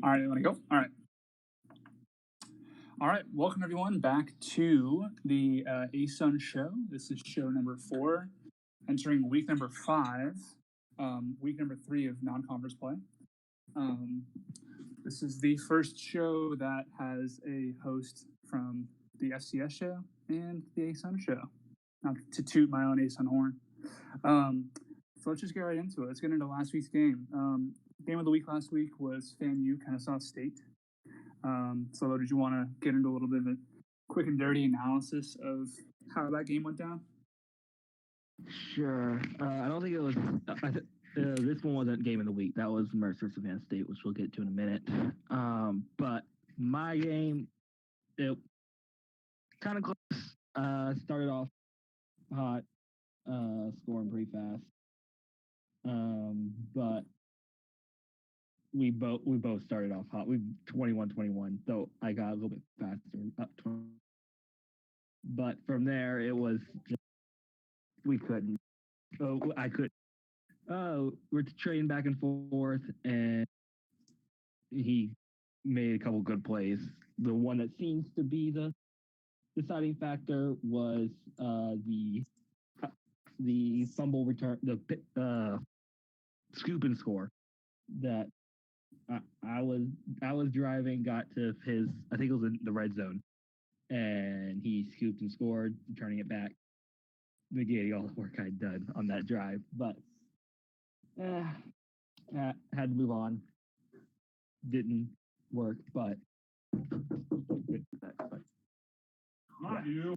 All right, you want to go? All right. All right, welcome everyone back to the ASUN show. This is show number 4, entering week number 5, week number 3 of non-conference play. This is the first show that has a host from the FCS show and the ASUN show. Not to toot my own ASUN horn. So let's just get right into it. Let's get into last week's game. Game of the week last week was FAMU Kennesaw State. So did you want to get into a little bit of a quick and dirty analysis of how that game went down? Sure. I don't think it was. This one wasn't game of the week. That was Mercer Savannah State, which we'll get to in a minute. But my game, it kind of close. Started off hot, scoring pretty fast. But we both started off hot. We 21-21, so I got a little bit faster, up 20. But from there, it was just, we couldn't. Oh, I could. We're trading back and forth, and he made a couple good plays. The one that seems to be the deciding factor was the fumble return, the scoop and score that I was driving, got to his, I think it was in the red zone, and he scooped and scored, turning it back, negating all the work I'd done on that drive. But had to move on. Didn't work, but Not you.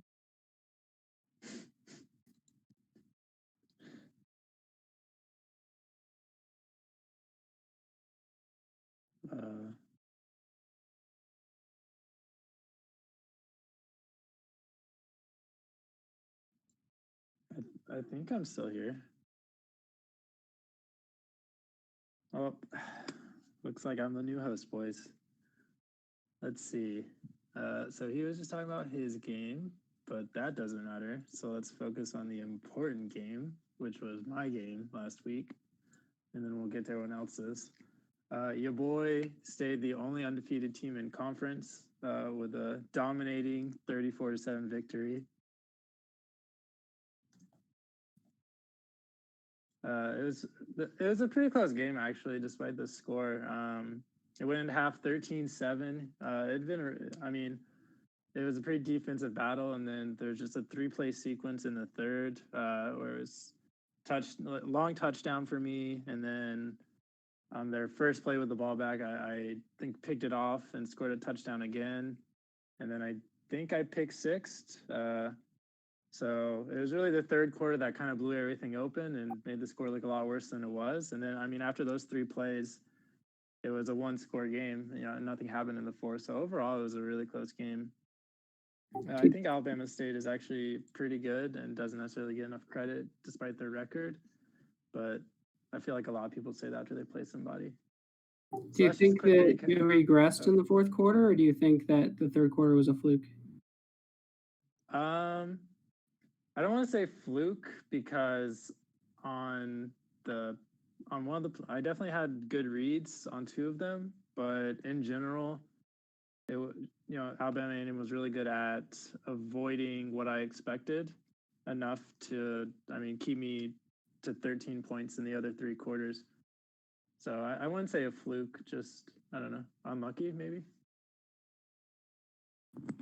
I think I'm still here. Oh, looks like I'm the new host, boys. Let's see. So he was just talking about his game, but that doesn't matter. So let's focus on the important game, which was my game last week, and then we'll get to everyone else's. Your boy stayed the only undefeated team in conference with a dominating 34-7 victory. It was a pretty close game, actually, despite the score. It went into half 13-7. It was a pretty defensive battle, and then there's just a 3-play sequence in the third where it was long touchdown for me, and then on their first play with the ball back, I think picked it off and scored a touchdown again, and then I think I picked sixth. So it was really the third quarter that kind of blew everything open and made the score look a lot worse than it was. And then, after those 3 plays, it was a 1-score game. Nothing happened in the fourth. So overall, it was a really close game. I think Alabama State is actually pretty good and doesn't necessarily get enough credit despite their record. But I feel like a lot of people say that after they play somebody. Do you think that you regressed in the fourth quarter, or do you think that the third quarter was a fluke? I don't want to say fluke because on one of the, I definitely had good reads on 2 of them, but in general, Alabama A&M was really good at avoiding what I expected enough to, keep me to 13 points in the other 3 quarters. So I wouldn't say a fluke, just, I don't know, unlucky maybe.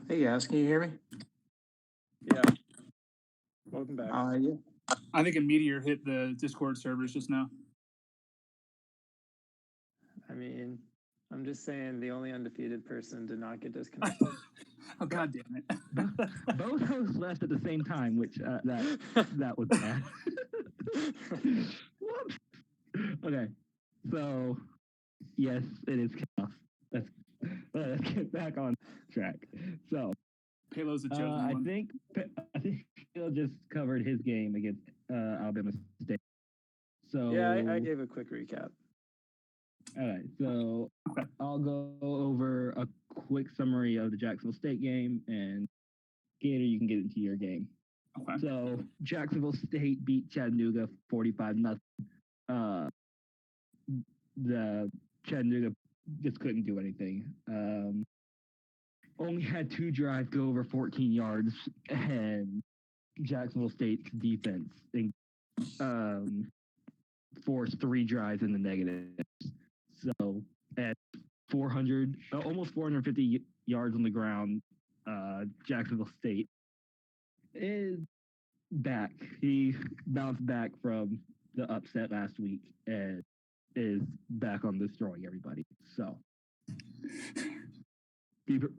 Hey guys, can you hear me? Yeah. Welcome back. Yeah. I think a meteor hit the Discord servers just now. I'm just saying the only undefeated person did not get disconnected. Oh, God damn it. Both hosts left at the same time, which that was bad. Whoops. Okay, so yes, it is chaos. Let's get back on track. So Payload's a joke. I think Phil just covered his game against Alabama State. So yeah, I gave a quick recap. All right, so I'll go over a quick summary of the Jacksonville State game, and Gator, you can get into your game. Okay. So Jacksonville State beat Chattanooga 45-0. The Chattanooga just couldn't do anything. Only had 2 drives go over 14 yards, and Jacksonville State's defense forced 3 drives in the negative. So at 400, almost 450 yards on the ground, Jacksonville State is back. He bounced back from the upset last week and is back on destroying everybody. So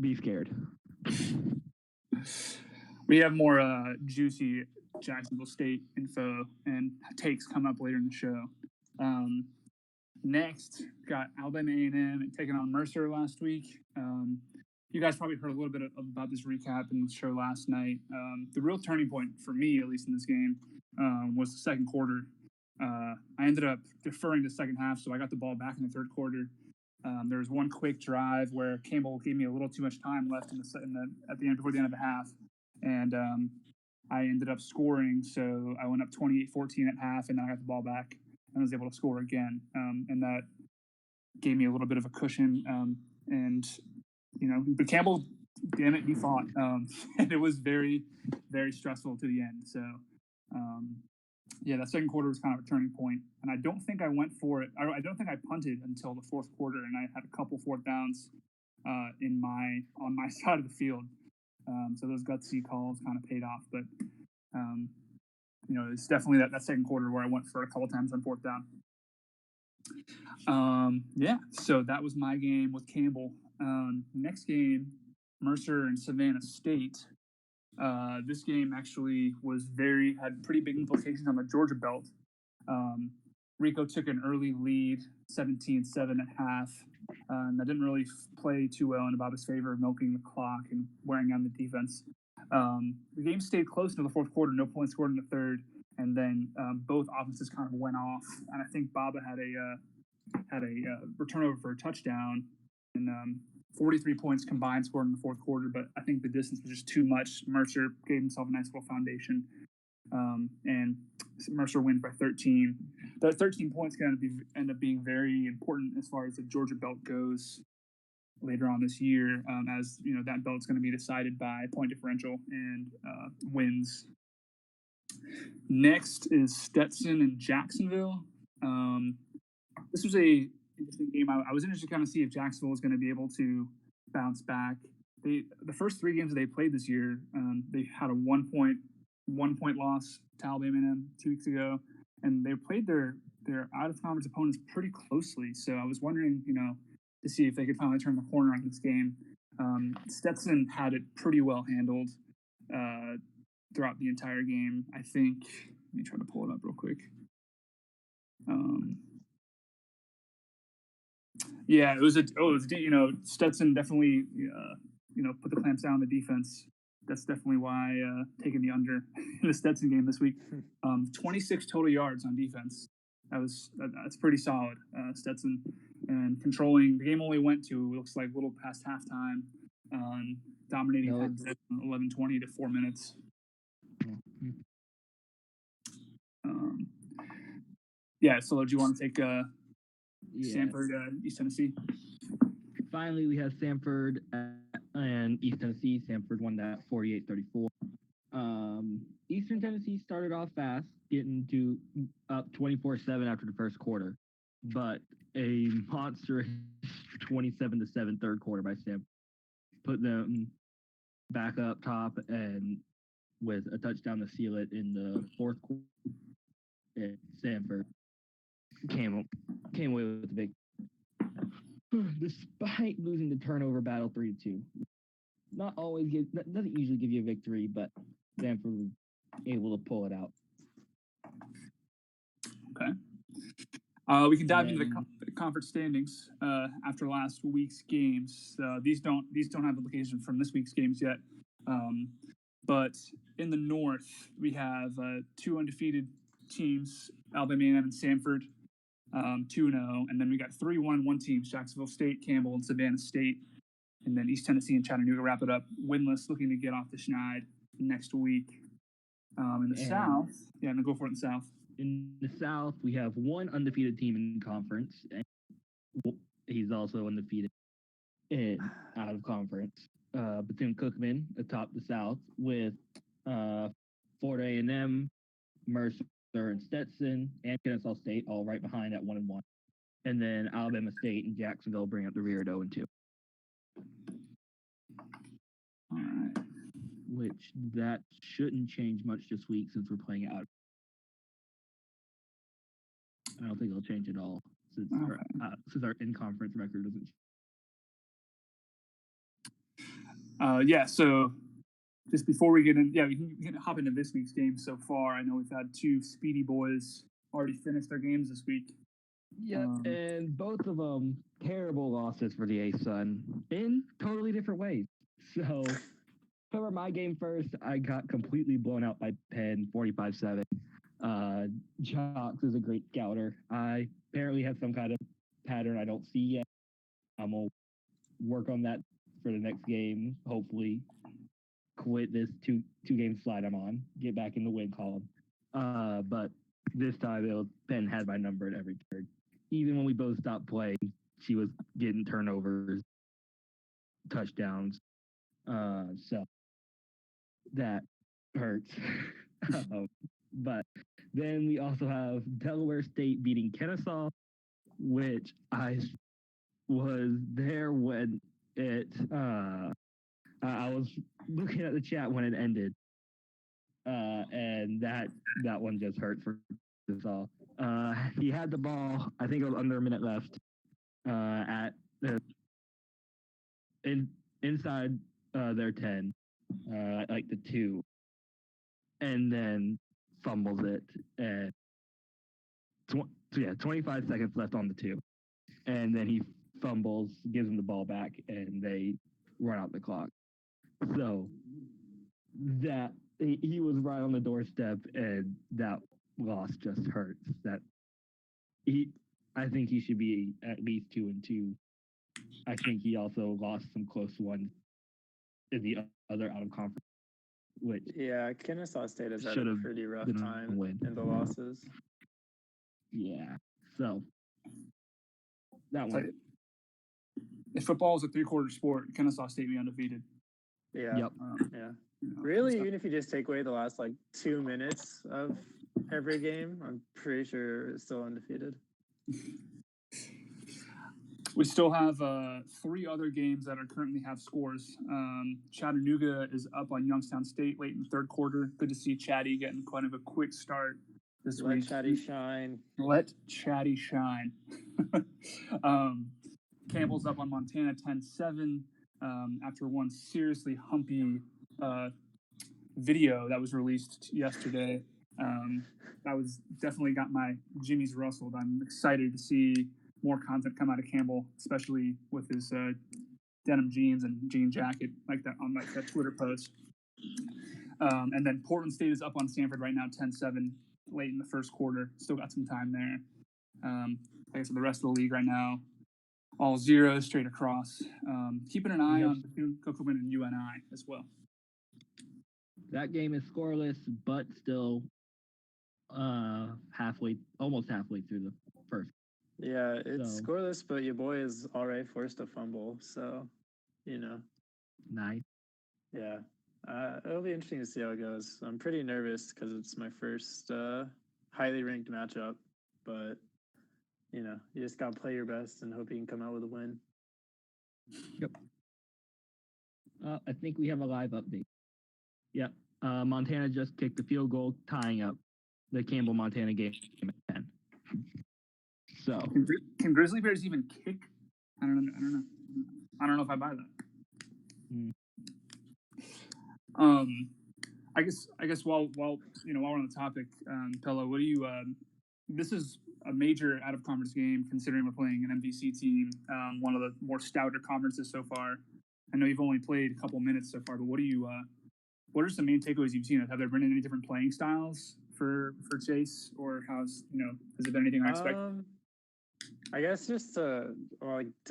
be scared. We have more juicy Jacksonville State info and takes coming up later in the show. Next, got Alabama A&M taking on Mercer last week. You guys probably heard a little bit about this recap in the show last night. The real turning point for me, at least in this game, was the second quarter. I ended up deferring the second half, so I got the ball back in the third quarter. There was one quick drive where Campbell gave me a little too much time left at the end before the end of the half, and I ended up scoring. So I went up 28-14 at half, and then I got the ball back and was able to score again. And that gave me a little bit of a cushion. But Campbell, damn it, he fought, and it was very, very stressful to the end. So. That second quarter was kind of a turning point, and I don't think I went for it. I don't think I punted until the fourth quarter, and I had a couple fourth downs on my side of the field. So those gutsy calls kind of paid off, but it's definitely that second quarter where I went for it a couple times on fourth down. So that was my game with Campbell. Next game, Mercer and Savannah State. This game actually had pretty big implications on the Georgia belt. Rico took an early lead, 17-7 at half. That didn't really play too well in Baba's favor, milking the clock and wearing on the defense. The game stayed close into the fourth quarter, no points scored in the third, and then both offenses kind of went off. And I think Baba had a return over for a touchdown, and 43 points combined scored in the fourth quarter, but I think the distance was just too much. Mercer gave himself a nice little foundation, and Mercer wins by 13. The 13 points going to end up being very important as far as the Georgia belt goes later on this year, as that belt's going to be decided by point differential and wins. Next is Stetson and Jacksonville. This was a interesting game. I was interested to kind of see if Jacksonville was going to be able to bounce back. The first 3 games that they played this year, they had a 1 point loss to Alabama A&M 2 weeks ago, and they played their out of conference opponents pretty closely. So I was wondering, to see if they could finally turn the corner on this game. Stetson had it pretty well handled throughout the entire game. I think. Let me try to pull it up real quick. It was Stetson definitely put the clamps down on the defense. That's definitely why taking the under in the Stetson game this week. 26 total yards on defense. That's pretty solid. Stetson, and controlling the game only went to, looks like, a little past halftime, dominating 11-20 to 4 minutes. So do you want to take Samford, East Tennessee? Finally, we have Samford and East Tennessee. Samford won that 48-34. Eastern Tennessee started off fast, getting to up 24-7 after the first quarter, but a monstrous 27-7 third quarter by Samford put them back up top, and with a touchdown to seal it in the fourth quarter, Samford came away with the big, despite losing the turnover battle 3-2. Doesn't usually give you a victory, but Samford was able to pull it out. Okay. We can dive into the conference standings after last week's games. These don't have implications from this week's games yet. But in the North, we have 2 undefeated teams, Alabama A&M and Samford, 2-0, and then we got 3 1-1 teams, Jacksonville State, Campbell, and Savannah State, and then East Tennessee and Chattanooga wrap it up winless, looking to get off the schneid next week. In the South, and go for it in the South. In the South, we have 1 undefeated team in conference, he's also undefeated in out of conference. Bethune-Cookman atop the South with Florida A&M, Mercer, and Stetson, and Kennesaw State all right behind at 1-1, and then Alabama State and Jacksonville bring up the rear at 0-2. All right. Which that shouldn't change much this week since we're playing out. I don't think it'll change at all since our in-conference record doesn't. Yeah. So just before we get in, we can hop into this week's game so far. I know we've had two speedy boys already finish their games this week. Yeah, and both of them terrible losses for the A-Sun in totally different ways. So, cover my game first. I got completely blown out by Penn, 45-7. Jocks is a great scouter. I apparently have some kind of pattern I don't see yet. I'm gonna work on that for the next game. Hopefully, quit this two game slide I'm on. Get back in the win column. But this time Penn had my number at every turn. Even when we both stopped playing, she was getting turnovers, touchdowns. So that hurts. But then we also have Delaware State beating Kennesaw, which I was there when it. I was looking at the chat when it ended, and that one just hurt for Kennesaw. He had the ball. I think it was under a minute left. At the inside their 10, like the 2, and then fumbles it. And 25 seconds left on the 2, and then he fumbles, gives him the ball back, and they run out the clock. So that he was right on the doorstep, and that loss just hurts. I think he should be at least 2-2. I think he also lost some close ones in the other out of conference. Which Kennesaw State has had a pretty rough time in the losses. Yeah, so that one. If football is a 3-quarter sport, Kennesaw State be undefeated. Yeah. Yep. Really, even if you just take away the last 2 minutes of every game, I'm pretty sure it's still undefeated. We still have 3 other games that currently have scores. Chattanooga is up on Youngstown State late in the third quarter. Good to see Chatty getting kind of a quick start this week. Let Chatty shine. Let Chatty shine. Campbell's up on Montana 10-7 after one seriously humpy video that was released yesterday. That was definitely got my jimmies rustled. I'm excited to see more content come out of Campbell, especially with his denim jeans and jean jacket like that on that Twitter post. And then Portland State is up on Stanford right now 10-7 late in the first quarter. Still got some time there. Like I said, the rest of the league right now, all zeros straight across. Keeping an eye on Bethune-Cookman and UNI as well. That game is scoreless, but still almost halfway through the first. Yeah, it's scoreless, but your boy is already forced a fumble, so, Nice. Yeah. It'll be interesting to see how it goes. I'm pretty nervous because it's my first highly ranked matchup, but, you just got to play your best and hope you can come out with a win. Yep. I think we have a live update. Yep. Montana just kicked the field goal, tying up the Campbell-Montana game at 10. So can Grizzly Bears even kick? I don't know. I don't know if I buy that. I guess while we're on the topic, Pella, what do you? This is a major out of conference game considering we're playing an MVC team, one of the more stouter conferences so far. I know you've only played a couple minutes so far, but what are some main takeaways you've seen? Have there been any different playing styles for Chase, or has there been anything unexpected? I guess just to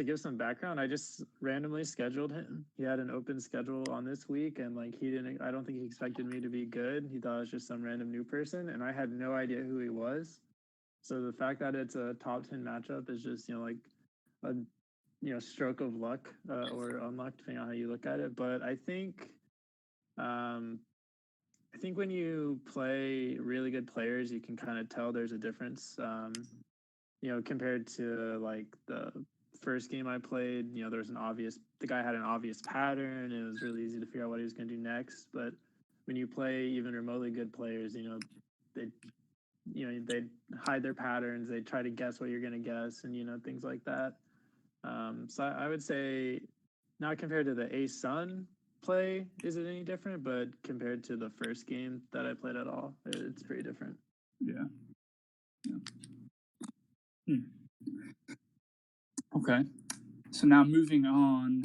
give some background, I just randomly scheduled him. He had an open schedule on this week, and I don't think he expected me to be good. He thought it was just some random new person, and I had no idea who he was. So the fact that it's a top 10 matchup is just a stroke of luck or unluck, depending on how you look at it. But I think when you play really good players, you can kind of tell there's a difference. Compared to like the first game I played, there was the guy had an obvious pattern, and it was really easy to figure out what he was going to do next. But when you play even remotely good players, they hide their patterns, they try to guess what you're going to guess, and things like that. So I would say, not compared to the Ace Sun play, is it any different? But compared to the first game that I played at all, it's pretty different. Yeah. Okay. So now moving on,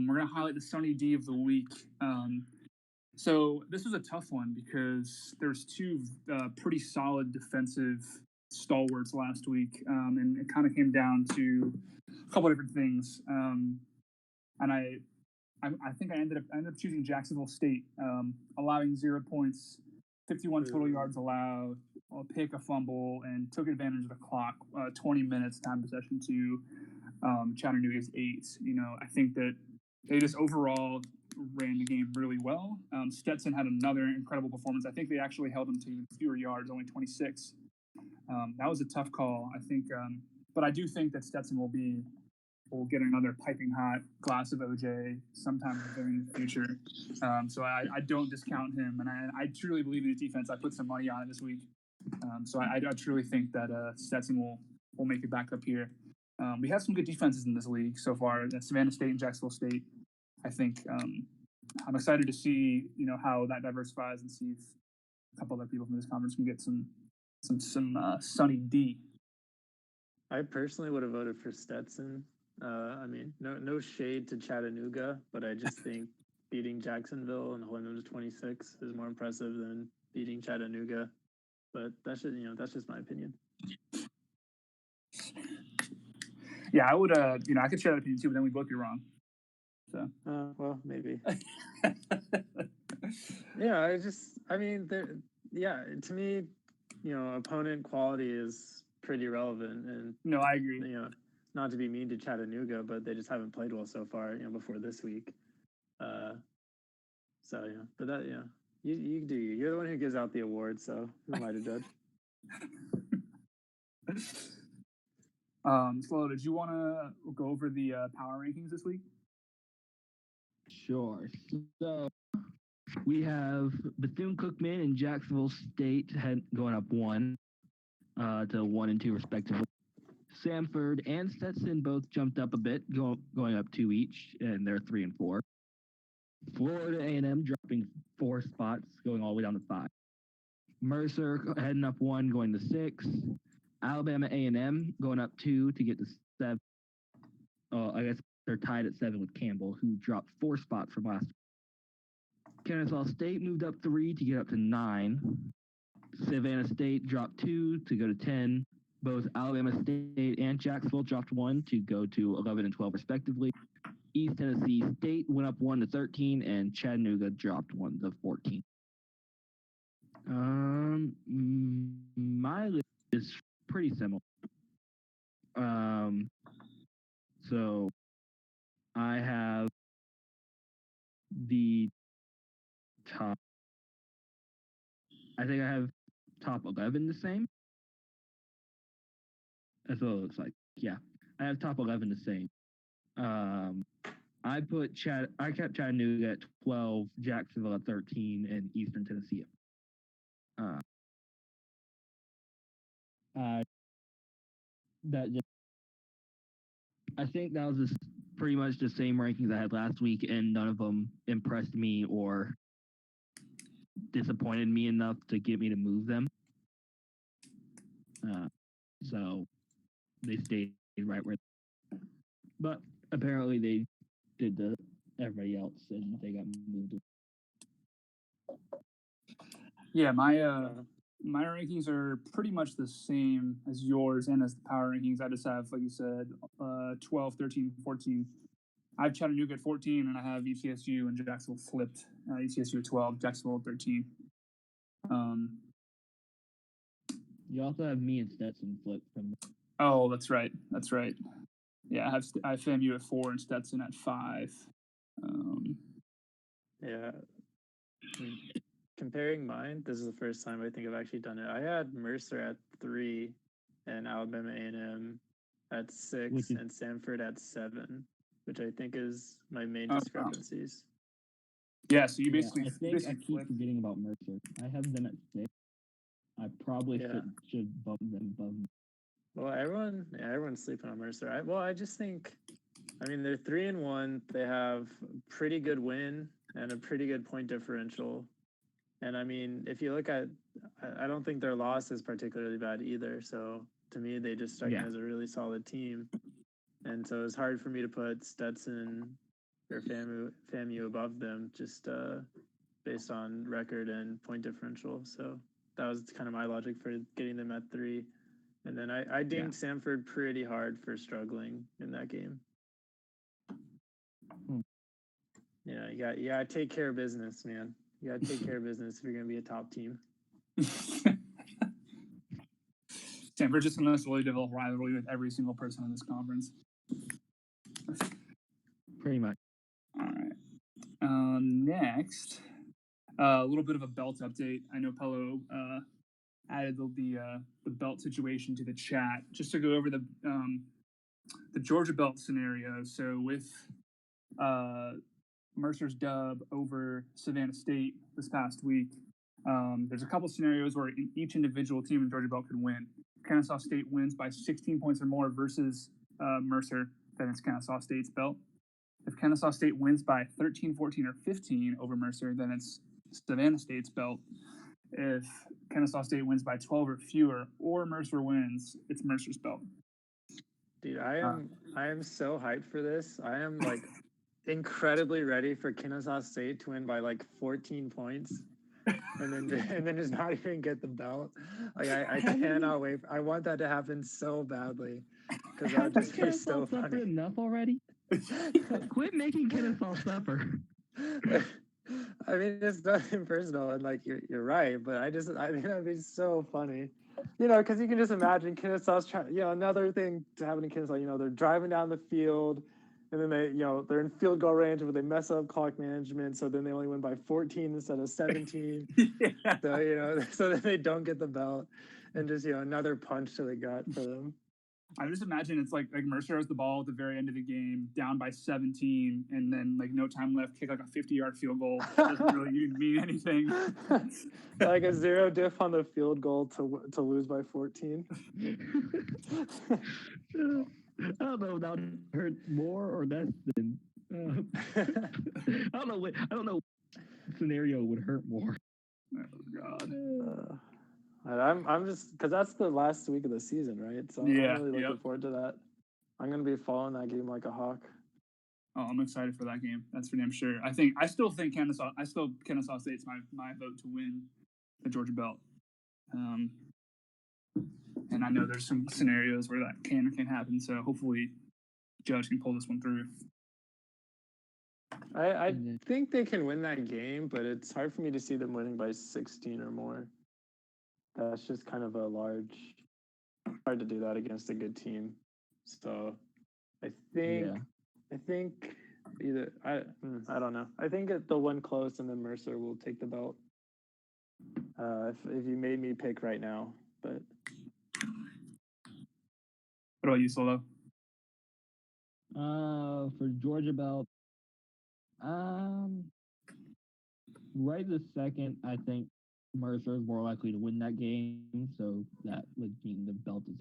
we're going to highlight the Sunny D of the week. So this was a tough one because there's two pretty solid defensive stalwarts last week, and it kind of came down to a couple of different things. And I think I ended up choosing Jacksonville State, allowing 0 points, 51 total yards allowed, a pick, a fumble, and took advantage of the clock. 20 minutes time possession to Chattanooga's 8. I think that they just overall ran the game really well. Stetson had another incredible performance. I think they actually held him to fewer yards, only 26. That was a tough call, I think. But I do think that Stetson will get another piping hot glass of OJ sometime in the future. So I don't discount him, and I truly believe in his defense. I put some money on it this week. So I truly think that Stetson will make it back up here. We have some good defenses in this league so far. Savannah State and Jacksonville State. I think I'm excited to see how that diversifies and see if a couple other people from this conference can get some Sunny D. I personally would have voted for Stetson. No shade to Chattanooga, but I just think beating Jacksonville and holding them to 26 is more impressive than beating Chattanooga. But that's just my opinion. Yeah, I would. I could share that opinion too, but then we'd both be wrong. So. Well, maybe. To me, opponent quality is pretty relevant, and no, I agree. Not to be mean to Chattanooga, but they just haven't played well so far. Before this week. But that you do. You're the one who gives out the award, so who am I to judge? Slow, did you want to go over the power rankings this week? Sure. So we have Bethune-Cookman and Jacksonville State going up 1 to 1 and 2 respectively. Samford and Stetson both jumped up a bit, going up 2 each, and they're 3 and 4. Florida A&M dropping 4 spots, going all the way down to 5. Mercer heading up 1, going to 6. Alabama A&M going up 2 to get to 7. I guess they're tied at 7 with Campbell, who dropped 4 spots from last week. Kennesaw State moved up 3 to get up to 9. Savannah State dropped 2 to go to 10. Both Alabama State and Jacksonville dropped 1 to go to 11 and 12 respectively. East Tennessee State went up 1 to 13, and Chattanooga dropped 1 to 14. My list is pretty similar. So I have the top. I think I have top 11 the same. That's what it looks like. Yeah, I have top 11 the same. I kept Chattanooga at 12, Jacksonville at 13, and Eastern Tennessee. I think that was just pretty much the same rankings I had last week, and none of them impressed me or disappointed me enough to get me to move them. So they stayed right where. But apparently they did to everybody else, and they got moved. Yeah, my rankings are pretty much the same as yours and as the power rankings. I just have, like you said, 12, 13, 14. I have Chattanooga at 14, and I have ETSU and Jacksonville flipped. ETSU at 12, Jacksonville at 13. You also have me and Stetson flipped from. Oh, that's right. That's right. Yeah, I have FAMU at 4 and Stetson at 5. Yeah. Comparing mine, this is the first time I think I've actually done it. I had Mercer at 3 and Alabama A&M at 6 Which is- and Samford at 7, which I think is my main Oh, wow. discrepancies. Yeah, so you Yeah, basically I think I keep flipped. forgetting about Mercer. I have them at 6. I probably Yeah. should bump them above. Well, everyone's sleeping on Mercer. I just think, I mean, they're 3-1. They have a pretty good win and a pretty good point differential. And I mean, if you look at, I don't think their loss is particularly bad either. So to me, they just strike me Yeah. as a really solid team. And so it's hard for me to put Stetson or FAMU above them just based on record and point differential. So that was kind of my logic for getting them at 3. And then I dinged Samford pretty hard for struggling in that game. Yeah, you gotta take care of business, man. You gotta take care of business if you're gonna be a top team. Stanford's just going to slowly develop rivalry with every single person in this conference. Pretty much. All right. Next, a little bit of a belt update. I know Pello added the belt situation to the chat just to go over the Georgia belt scenario. So with Mercer's dub over Savannah State this past week, there's a couple scenarios where each individual team in Georgia belt could win. Kennesaw State wins by 16 points or more versus Mercer, then it's Kennesaw State's belt. If Kennesaw State wins by 13, 14, or 15 over Mercer, then it's Savannah State's belt. If Kennesaw State wins by 12 or fewer, or Mercer wins, it's Mercer's belt. Dude, I am so hyped for this. I am like incredibly ready for Kennesaw State to win by like 14 points. And then just not even get the belt. Like I cannot wait. I want that to happen so badly because that would just be so funny. Enough already. Quit making Kennesaw suffer. I mean, it's nothing personal, and like you're right, but I think that'd be so funny. You know, because you can just imagine Kennesaw's trying. You know, another thing to happen in Kennesaw. You know, they're driving down the field. And then they're in field goal range, but they mess up clock management. So then they only win by 14 instead of 17. Yeah. So, so then they don't get the belt and just, another punch to the gut for them. I just imagine it's like Mercer has the ball at the very end of the game, down by 17, and then like no time left, kick like a 50-yard field goal. Doesn't really even mean anything. Like a 0 diff on the field goal to lose by 14. I don't know if that would hurt more or less than. I don't know. I don't know. What scenario would hurt more. Oh God. I'm just because that's the last week of the season, right? So I'm really looking forward to that. I'm gonna be following that game like a hawk. Oh, I'm excited for that game. That's for damn sure. I still think Kennesaw State's my vote to win the Georgia belt. And I know there's some scenarios where that can or can't happen. So hopefully, Judge can pull this one through. I think they can win that game, but it's hard for me to see them winning by 16 or more. That's just kind of hard to do that against a good team. So I think either I don't know. I think they'll win close, and then Mercer will take the belt. If you made me pick right now, but. What about you, Solo? For Georgia belt, right this second, I think Mercer is more likely to win that game, so that would mean the belt is.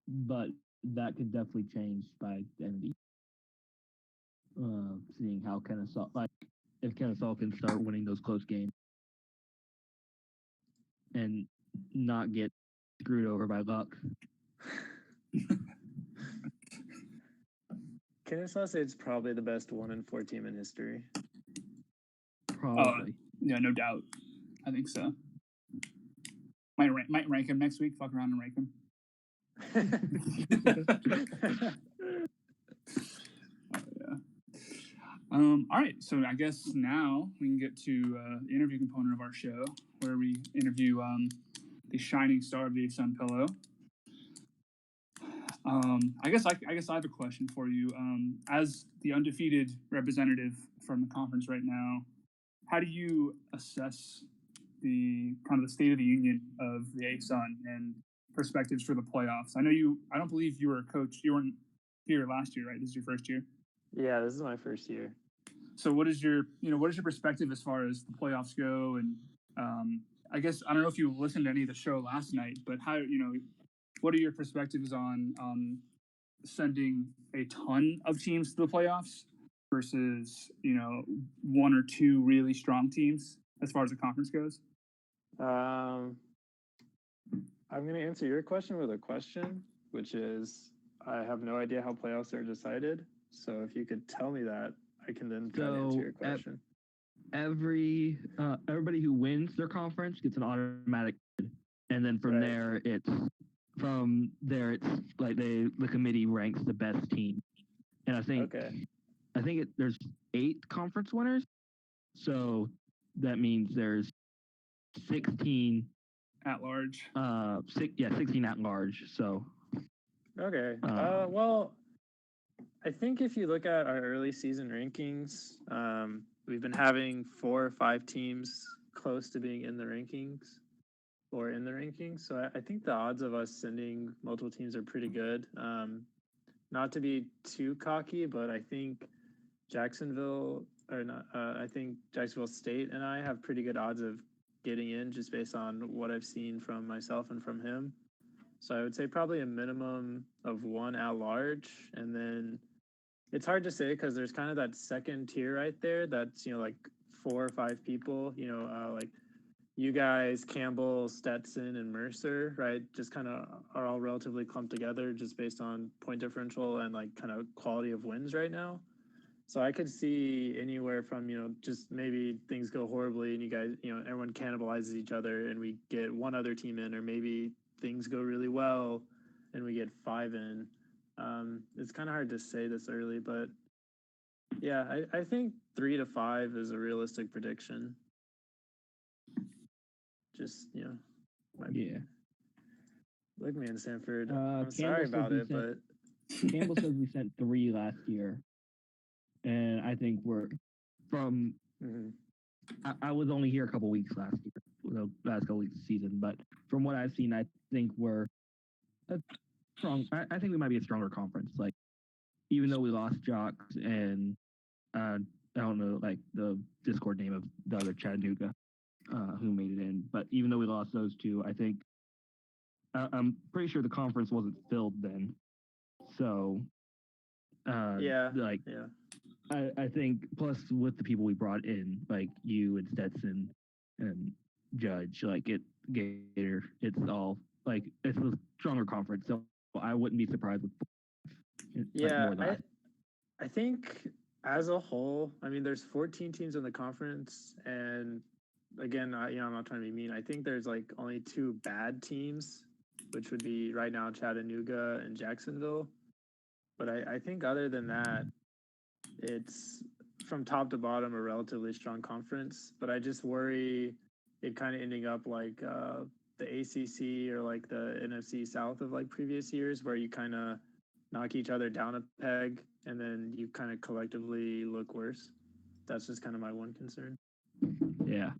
But that could definitely change by the end of the year. Seeing how Kennesaw, if Kennesaw can start winning those close games and not get screwed over by luck. Kennesaw State's probably the best 1-4 team in history. Probably. Yeah, no doubt. I think so. Might rank him next week. Fuck around and rank him. All right, so I guess now we can get to the interview component of our show, where we interview the shining star of the Sun Pillow. I guess I have a question for you. As the undefeated representative from the conference right now, how do you assess the kind of the state of the union of the ASUN and perspectives for the playoffs? I know you. I don't believe you were a coach. You weren't here last year, right? This is your first year. Yeah, this is my first year. So what is your perspective as far as the playoffs go? And I guess I don't know if you listened to any of the show last night, but how what are your perspectives on sending a ton of teams to the playoffs versus one or two really strong teams as far as the conference goes? I'm going to answer your question with a question, which is I have no idea how playoffs are decided. So if you could tell me that, I can then try to answer your question. Everybody who wins their conference gets an automatic, and then from there it's like the committee ranks the best team, and I think there's 8 conference winners, so that means there's 16 at large. 16 at large. So okay. Well, I think if you look at our early season rankings, we've been having 4 or 5 teams close to being in the rankings or in the rankings. So I think the odds of us sending multiple teams are pretty good. Not to be too cocky, but I think Jacksonville State and I have pretty good odds of getting in just based on what I've seen from myself and from him. So I would say probably a minimum of 1 at large, and then it's hard to say because there's kind of that second tier right there. That's like 4 or 5 people. Like you guys, Campbell, Stetson, and Mercer, right? Just kind of are all relatively clumped together just based on point differential and like kind of quality of wins right now. So I could see anywhere from just maybe things go horribly and you guys everyone cannibalizes each other and we get 1 other team in, or maybe things go really well and we get 5 in. It's kind of hard to say this early, but yeah, I think 3 to 5 is a realistic prediction. Just yeah. Look, man, Sanford. Campbell I'm sorry about it, but Campbell says we sent 3 last year, and I think we're from. Mm-hmm. I was only here a couple weeks last year, the last couple weeks of the season, but from what I've seen, I think we're strong. I think we might be a stronger conference. Like, even though we lost Jocks and I don't know, like the Discord name of the other Chattanooga who made it in, but even though we lost those 2, I think I'm pretty sure the conference wasn't filled then. So I think plus with the people we brought in, like you and Stetson and Judge, like Gator, it's all like it's a stronger conference. So I wouldn't be surprised with I think as a whole, I mean, there's 14 teams in the conference, and again, I'm not trying to be mean. I think there's like only 2 bad teams, which would be right now Chattanooga and Jacksonville. But I think other than that, it's from top to bottom a relatively strong conference. But I just worry it kind of ending up like the ACC or like the NFC South of like previous years, where you kind of knock each other down a peg and then you kind of collectively look worse. That's just kind of my one concern. Yeah.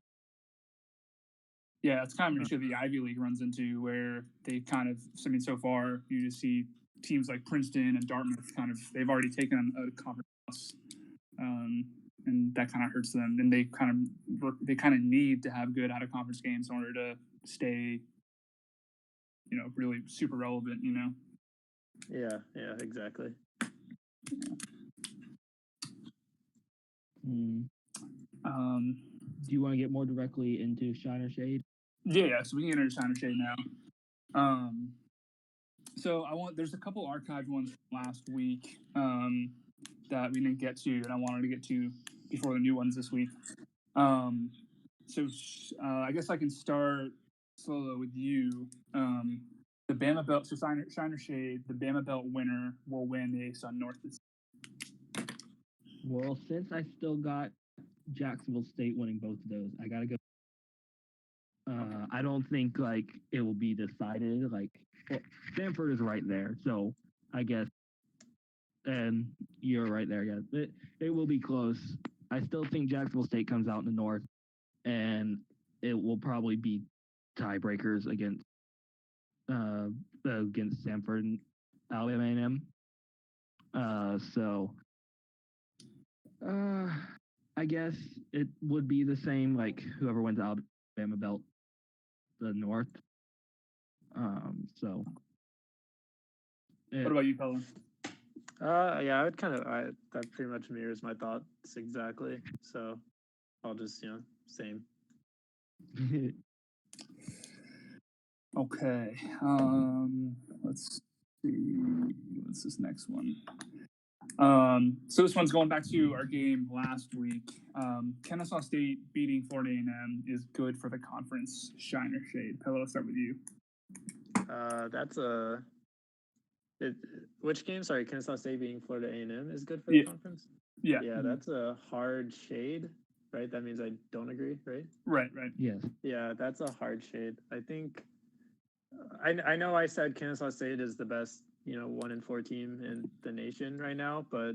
Yeah, it's kind of an issue the Ivy League runs into, where they kind of, so far you just see teams like Princeton and Dartmouth they've already taken a conference, and that kind of hurts them. And they kind of need to have good out of conference games in order to stay, really super relevant. Yeah, exactly. Do you want to get more directly into Shine or Shade? Yeah, so we can get into Shine or Shade now. So there's a couple archived ones from last week that we didn't get to, and I wanted to get to before the new ones this week. So I guess I can start solo with you. The Bama Belt, so Shine or Shade, the Bama Belt winner will win the ASUN North. Well, since I still got Jacksonville State winning both of those, I gotta go. I don't think like it will be decided. Like Stanford is right there, so I guess. And you're right there. Yeah, it will be close. I still think Jacksonville State comes out in the North, and it will probably be tiebreakers against Stanford and Alabama A&M. So I guess it would be the same, like whoever wins Alabama belt, the North. So. What about you, Colin? Yeah, I would that pretty much mirrors my thoughts exactly. So I'll just, same. Okay. Let's see. What's this next one? So this one's going back to our game last week. Kennesaw State beating Florida A&M is good for the conference. Shine or shade? Pillow, let's start with you. Which game? Sorry, Kennesaw State beating Florida A&M is good for the conference? Yeah. Yeah, that's a hard shade, right? That means I don't agree, right? Right. Yes. Yeah, that's a hard shade. I think I know I said Kennesaw State is the best, 1-4 team in the nation right now, but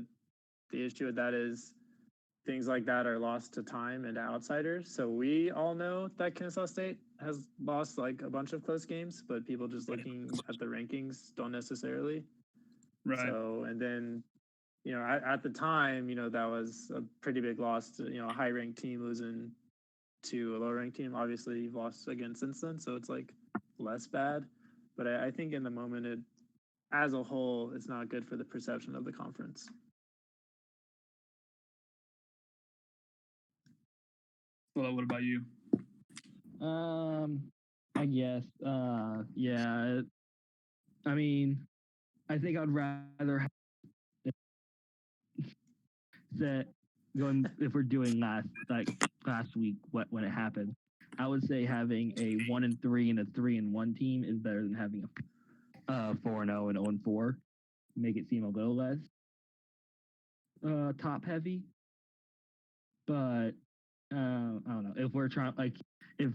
the issue with that is things like that are lost to time and to outsiders. So we all know that Kennesaw State has lost like a bunch of close games, but people just looking at the rankings don't necessarily. Right. So, and then, at the time, that was a pretty big loss to, a high ranked team losing to a low ranked team. Obviously, you've lost again since then. So it's like less bad. But I think in the moment, as a whole, it's not good for the perception of the conference. Well, what about you? I guess. Yeah. I mean, I think I'd rather have that going if we're doing last week when it happened. I would say having a 1-3 and a 3-1 team is better than having a 4-0 and 0-4. Make it seem a little less top heavy. But I don't know if we're trying if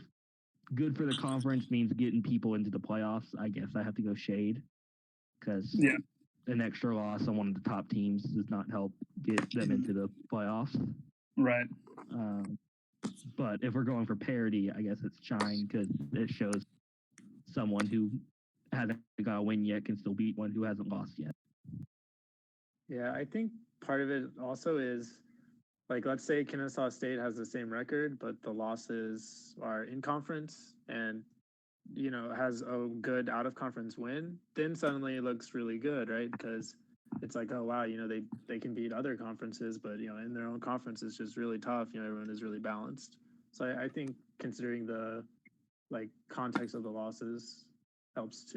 good for the conference means getting people into the playoffs. I guess I have to go shade because an extra loss on one of the top teams does not help get them into the playoffs. Right. But if we're going for parity, I guess it's shine because it shows someone who hasn't got a win yet can still beat one who hasn't lost yet. Yeah, I think part of it also is like, let's say Kennesaw State has the same record, but the losses are in conference and, has a good out of conference win, then suddenly it looks really good, right? Because it's like, oh, wow, they can beat other conferences, but, in their own conference, it's just really tough. Everyone is really balanced. So I think considering the context of the losses helps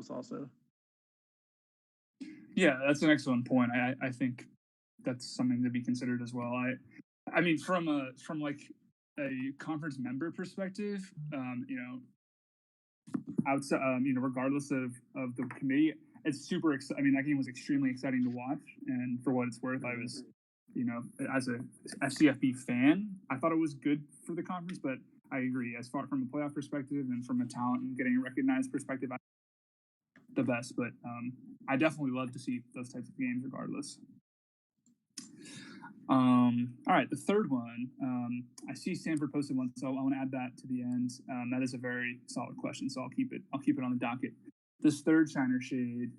also. Yeah, that's an excellent point. I think that's something to be considered as well. I mean, from like a conference member perspective, outside, regardless of the committee, it's super exciting. I mean, that game was extremely exciting to watch, and for what it's worth, I was, as a FCFB fan, I thought it was good for the conference. But I agree, as far from a playoff perspective and from a talent and getting a recognized perspective, the best. But I definitely love to see those types of games, regardless. All right, the third one. I see Stanford posted one, so I want to add that to the end. That is a very solid question, so I'll keep it on the docket. This third shiner shade.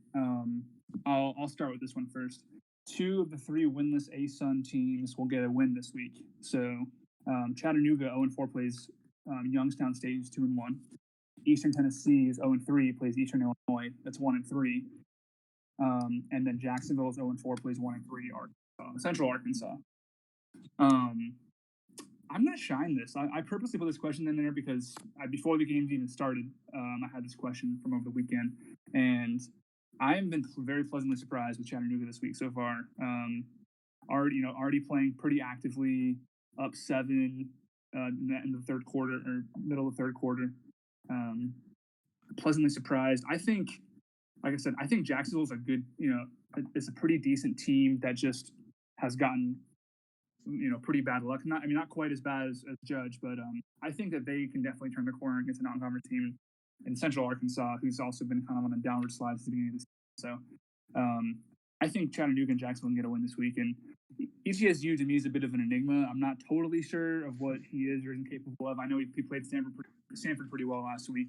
I'll start with this one first. 2 of the 3 winless ASUN teams will get a win this week. So Chattanooga 0-4 plays Youngstown State, who's 2-1. Eastern Tennessee is 0-3, plays Eastern Illinois. That's 1-3. And then Jacksonville is 0-4, plays 1-3 Central Arkansas. I'm gonna shine this. I purposely put this question in there because before the games even started, I had this question from over the weekend, and I have been very pleasantly surprised with Chattanooga this week so far. Already playing pretty actively, up 7 in the third quarter or middle of the third quarter. Pleasantly surprised. I think, like I said, I think Jacksonville's a good, it's a pretty decent team that just has gotten, pretty bad luck. Not quite as bad as Judge, but I think that they can definitely turn the corner against a non-conference team in Central Arkansas, who's also been kind of on a downward slide since the beginning of the season. So I think Chattanooga and Jacksonville can get a win this week. And ETSU to me is a bit of an enigma. I'm not totally sure of what he is or isn't capable of. I know he played Stanford pretty well last week,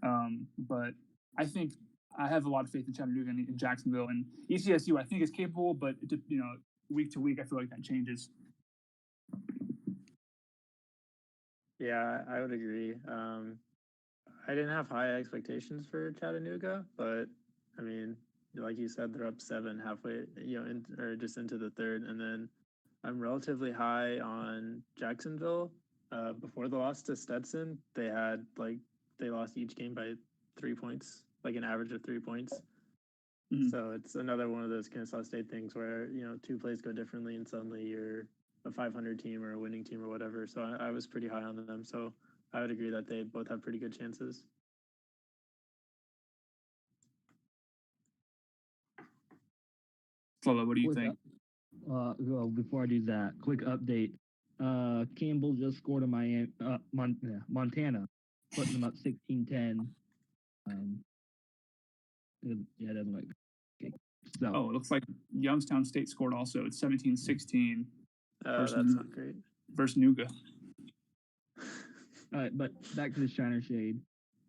but I think I have a lot of faith in Chattanooga and in Jacksonville. And ETSU I think is capable, but week to week I feel like that changes. Yeah, I would agree. I didn't have high expectations for Chattanooga, but I mean, like you said, they're up 7 halfway, or just into the third, and then I'm relatively high on Jacksonville. Before the loss to Stetson, they lost each game by 3 points, like an average of 3 points. Mhm. So it's another one of those Kennesaw State things where 2 plays go differently, and suddenly you're a 500 team or a winning team or whatever. So I was pretty high on them. So I would agree that they both have pretty good chances. Flolo, what do you think? Well, before I do that, quick update. Campbell just scored a Montana, putting them up 16-10. Yeah, it doesn't look okay. So, it looks like Youngstown State scored also. It's 17-16. That's not great. Versus Nuga. All right, but back to the Shiner Shade.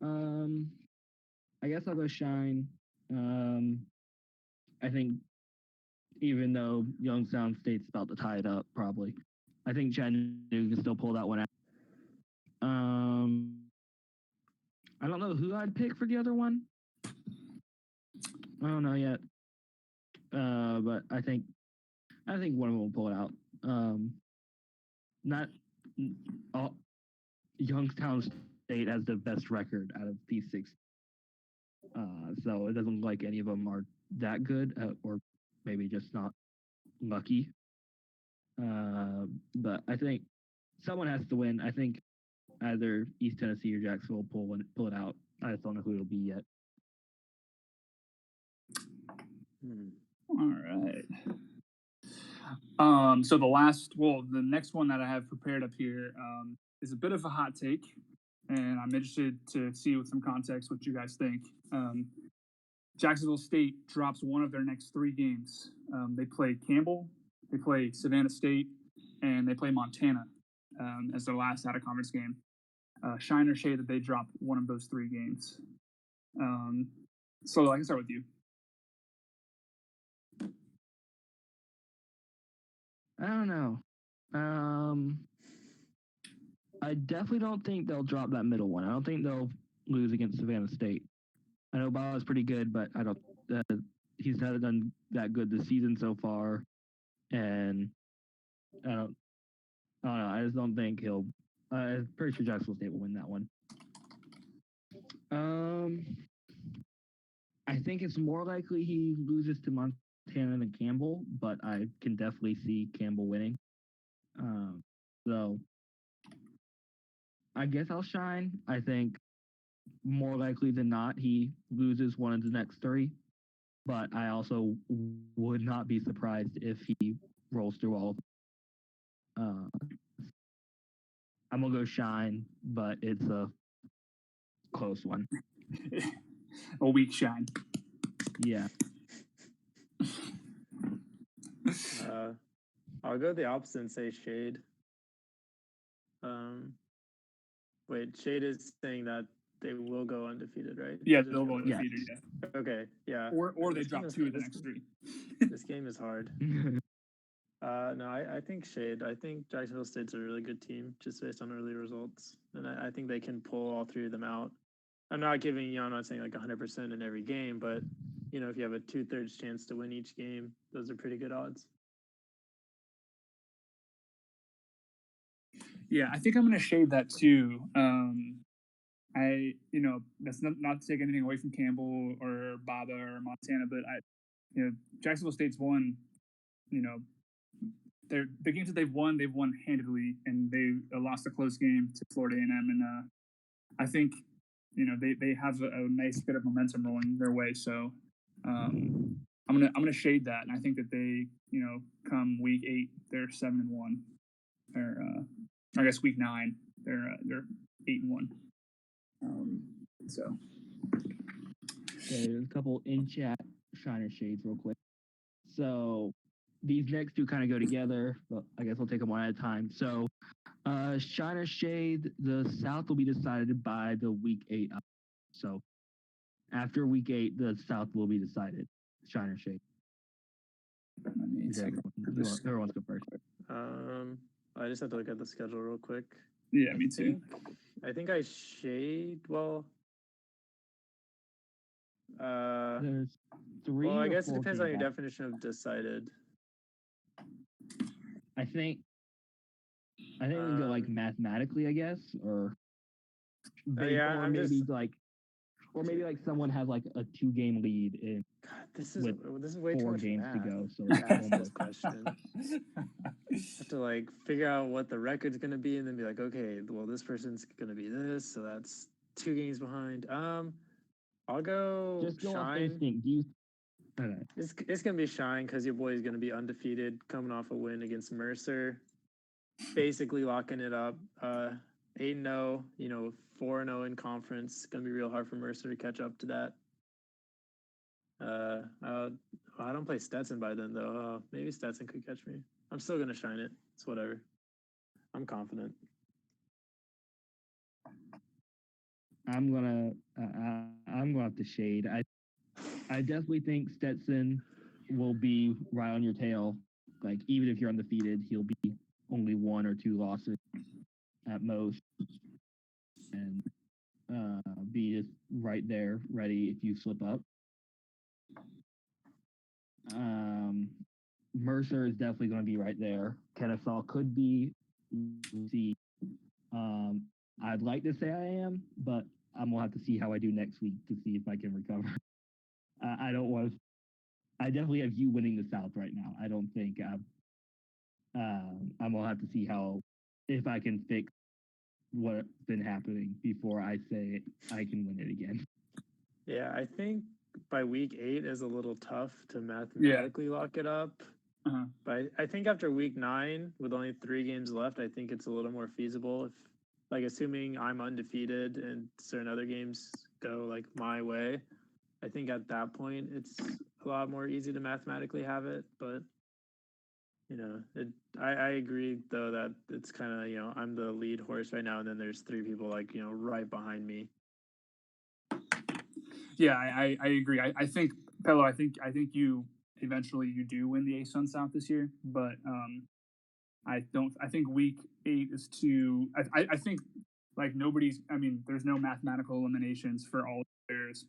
I guess I'll go Shine. I think even though Youngstown State's about to tie it up, probably, I think Chattanooga can still pull that one out. I don't know who I'd pick for the other one. I don't know yet. But I think one of them will pull it out. Not Youngstown State has the best record out of these 6. So it doesn't look like any of them are that good, or maybe just not lucky. But I think someone has to win. I think either East Tennessee or Jacksonville pull it out. I just don't know who it'll be yet. All right. So the next one that I have prepared up here is a bit of a hot take, and I'm interested to see with some context what you guys think. Jacksonville State drops one of their next 3 games. They play Campbell, they play Savannah State, and they play Montana as their last out-of-conference game. Shine or shade that they drop one of those 3 games. So I can start with you. I don't know. I definitely don't think they'll drop that middle one. I don't think they'll lose against Savannah State. I know Bala's pretty good, but I don't. He's not done that good this season so far, and I don't know. I just don't think he'll. I'm pretty sure Jacksonville State will win that one. I think it's more likely he loses to Montana than Campbell, but I can definitely see Campbell winning. So I guess I'll Shine. I think more likely than not he loses one of the next 3, but I also would not be surprised if he rolls through all of them. I'm gonna go Shine, but it's a close one. A weak Shine. Yeah. I'll go the opposite and say shade. Wait, shade is saying that they will go undefeated, right? Yeah, they'll go undefeated. Yes. Yeah. Okay, yeah. Or they drop 2 of the next 3. This game is hard. No, I think shade. I think Jacksonville State's a really good team just based on early results, and I think they can pull all 3 of them out. I'm not I'm not saying like 100% in every game, but if you have a 2/3 chance to win each game, those are pretty good odds. Yeah, I think I'm going to shade that too. That's not to take anything away from Campbell or Baba or Montana, but Jacksonville State's won. The games that they've won handedly, and they lost a close game to Florida A&M, and I think they have a nice bit of momentum rolling their way. So I'm gonna shade that, and I think that they come week 8 they're 7-1, or I guess week 9 they're 8-1. So Okay, there's a couple in chat. Shiner Shades real quick. So these next two kind of go together. But I guess we'll take them one at a time. So Shiner Shade, the South will be decided by the week 8. So after week 8, the South will be decided. Shiner Shade. Let me take a look at this. Whoever wants to go first. I just have to look at the schedule real quick. Yeah, me too. I think I shade. Well, There's 3. well, I or guess it 4 depends on your games. definition of decided. I think we can go like mathematically, I guess, or yeah, or I'm maybe just- like, or maybe like someone has like a 2-game lead in God, this is with way too 4 much games to math. go. So to ask one this more. question. Have to like figure out what the record's gonna be, and then be like, okay, well, this person's gonna be this, so that's 2 games behind. I'll go Just go off Shine. instinct. Do you? Okay. It's gonna be Shine because your boy is gonna be undefeated, coming off a win against Mercer, basically locking it up. 8-0, 4-0 in conference. Gonna be real hard for Mercer to catch up to that. I don't play Stetson by then though. Maybe Stetson could catch me. I'm still gonna Shine it. It's whatever. I'm confident. I'm gonna have to shade. I definitely think Stetson will be right on your tail. Like even if you're undefeated, he'll be only 1 or 2 losses at most, and be just right there, ready if you slip up. Mercer is definitely going to be right there. Kennesaw could be. See, I'd like to say I am, but I'm gonna have to see how I do next week to see if I can recover. I don't want. I definitely have you winning the South right now. I don't think I'm gonna have to see if I can fix what's been happening before I say I can win it again. Yeah, I think by week 8 is a little tough to mathematically lock it up. Uh-huh. But I think after week 9, with only 3 games left, I think it's a little more feasible. If, like, assuming I'm undefeated and certain other games go like my way, I think at that point it's a lot more easy to mathematically have it. But I agree though that it's kind of I'm the lead horse right now, and then there's 3 people like right behind me. Yeah, I agree. I think Pello, I think you eventually you do win the ASUN South this year, but I think week 8 is too. I think like nobody's. I mean, there's no mathematical eliminations for all players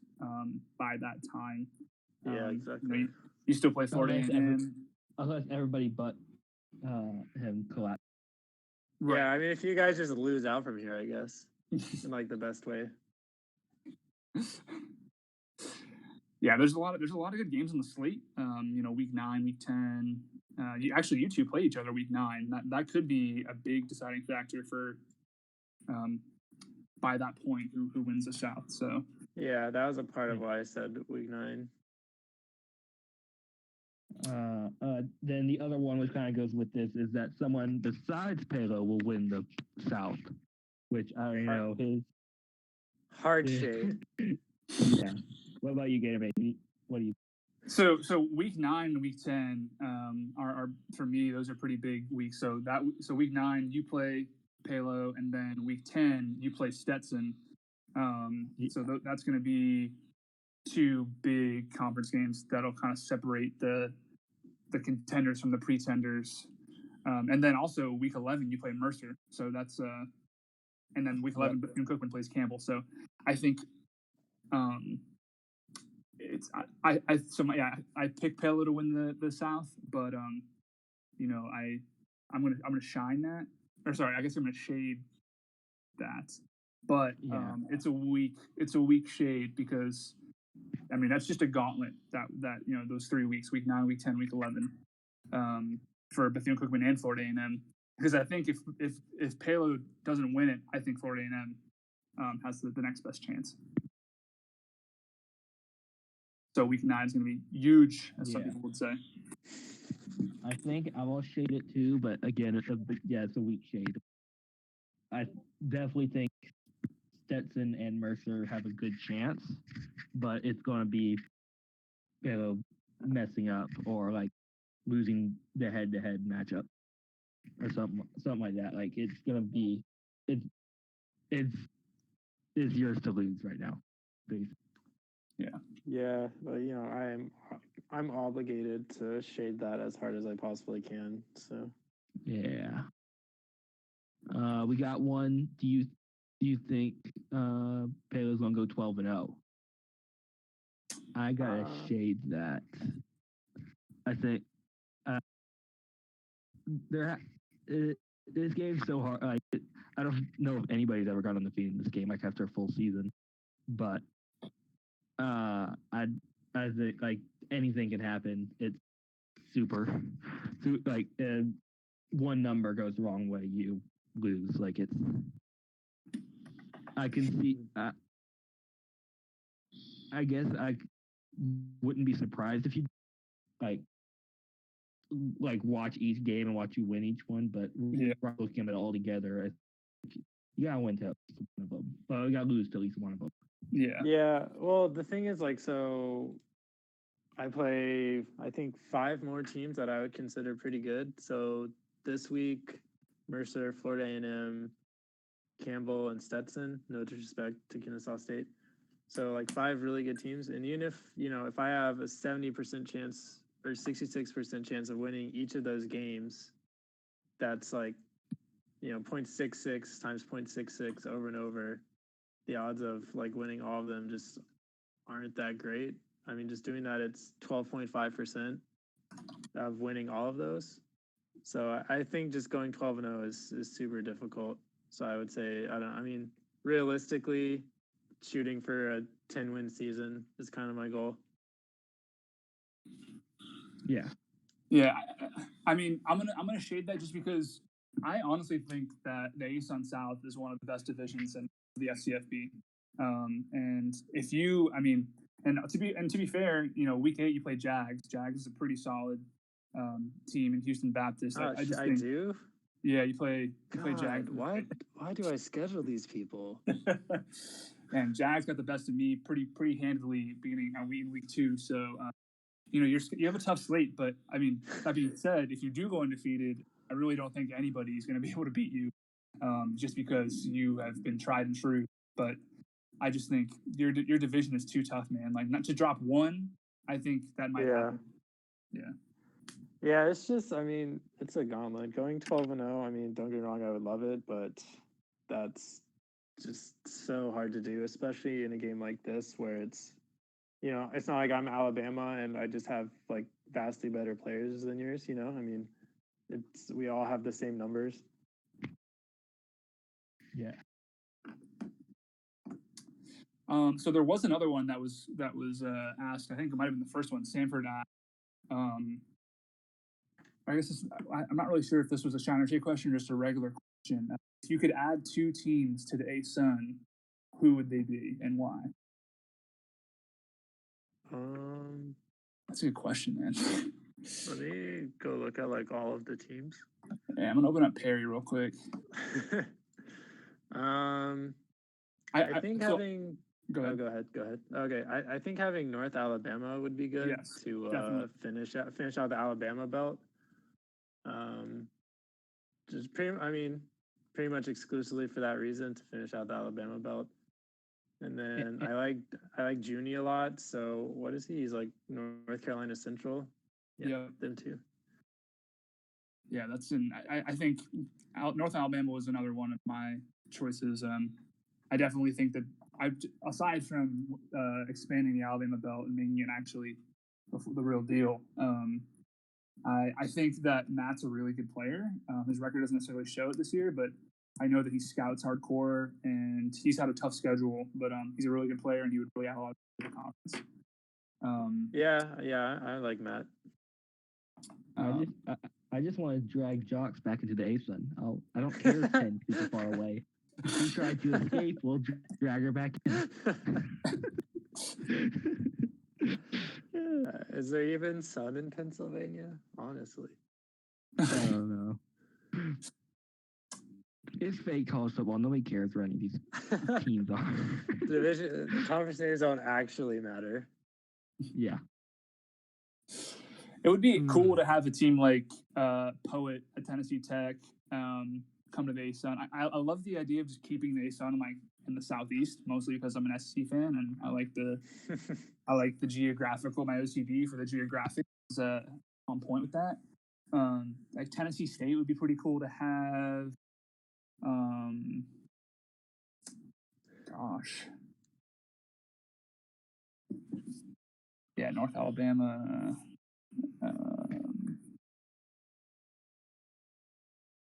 by that time. Yeah, exactly. You still play Florida Unless everybody but him collapse. Right. Yeah, I mean, if you guys just lose out from here, I guess in like the best way. Yeah, there's a lot of good games on the slate. Week 9, week 10. You two play each other week 9. That could be a big deciding factor for by that point who wins the South. So yeah, that was a part of why I said week 9. Then the other one, which kind of goes with this, is that someone besides Palo will win the South, which I already know his hard shade. Yeah. What about you, Gator? What do you? So week 9 and week 10 are for me, those are pretty big weeks. So week 9 you play Palo, and then week 10 you play Stetson. So that's going to be 2 big conference games that'll kind of separate the contenders from the pretenders. And then also week 11 you play Mercer. So that's and then week 11 Bethune-Cookman plays Campbell. So I think I picked Palo to win the South, but I'm gonna shine that, or sorry, I guess I'm gonna shade that, but it's a weak shade because I mean that's just a gauntlet that those 3 weeks, week 9, week 10, week 11, for Bethune-Cookman and Florida A&M, because I think if Palo doesn't win it, I think Florida A&M has the next best chance. So week 9 is going to be huge, as some people would say. I think I will shade it too, but again, it's a weak shade. I definitely think Stetson and Mercer have a good chance, but it's going to be messing up or like losing the head-to-head matchup or something like that. Like it's gonna be it's it's it's yours to lose right now. Basically. Yeah, but I'm obligated to shade that as hard as I possibly can. So Yeah. We got one. Do you think Pele's gonna go 12-0? I gotta shade that. I think there. This game's so hard. I don't know if anybody's ever got undefeated in this game, like after a full season. But I think like anything can happen. It's super, like one number goes the wrong way, you lose. Like it's. I can see. I guess I wouldn't be surprised if you like watch each game and watch you win each one, but looking at it all together, you gotta win to at least one of them. Well, you gotta lose to at least one of them. Yeah. Yeah. Well, the thing is, like, so I play, I think, 5 more teams that I would consider pretty good. So this week, Mercer, Florida A&M, Campbell, and Stetson. No disrespect to Kennesaw State. So like 5 really good teams, and even if I have a 70% chance or 66% chance of winning each of those games, that's like 0.66 times 0.66 over and over. The odds of like winning all of them just aren't that great. I mean, just doing that, it's 12.5% of winning all of those. So I think just going 12-0 is super difficult. So I would say realistically, shooting for a 10-win season is kind of my goal. Yeah. Yeah. I mean, I'm gonna shade that just because I honestly think that the ASUN South is one of the best divisions in the SCFB. And if you, I mean, and to be fair, week 8 you play Jags. Jags is a pretty solid team in Houston Baptist. I do. Yeah, you play Jags. Why do I schedule these people? And Jags got the best of me pretty handily beginning on week 2. So you have a tough slate. But I mean, that being said, if you do go undefeated, I really don't think anybody is going to be able to beat you, just because you have been tried and true. But I just think your division is too tough, man. Like not to drop one, I think that might happen. Yeah. Yeah, it's just, I mean, it's a gauntlet. Going 12-0, I mean, don't get me wrong, I would love it, but that's just so hard to do, especially in a game like this where it's not like I'm Alabama and I just have like vastly better players than yours, I mean, we all have the same numbers. Yeah. So there was another one that was asked. I think it might have been the first one. Sanford asked. I guess I'm not really sure if this was a Shiner J question or just a regular question. If you could add 2 teams to the ASUN, who would they be and why? That's a good question, man. Let me go look at like all of the teams. Yeah, I'm gonna open up Perry real quick. I think having. Go ahead. Go ahead. Okay, I think having North Alabama would be good to finish out the Alabama belt. Just pretty much exclusively for that reason, to finish out the Alabama belt. And then I like Junie a lot. So what is he? He's like North Carolina Central. Yeah, them too. Yeah, I think North Alabama was another one of my choices. I definitely think that aside from expanding the Alabama belt and making it actually the real deal, I think that Matt's a really good player. His record doesn't necessarily show it this year, but I know that he scouts hardcore and he's had a tough schedule, but he's a really good player and he would really have a lot of confidence. Yeah, I like Matt. I just want to drag Jocks back into the ASUN. I don't care if 10 super far away. If she tried to escape, we'll drag her back in. Is there even sun in Pennsylvania? Honestly, I don't know. It's fake college football. Nobody cares where any of these teams are. The conference names don't actually matter. Yeah. It would be cool to have a team like Poet at Tennessee Tech come to the ASUN. I love the idea of just keeping the ASUN like in the Southeast, mostly because I'm an SC fan and I like the geographical. My OCD for the geographic is on point with that. Like Tennessee State would be pretty cool to have. Gosh. Yeah, North Alabama.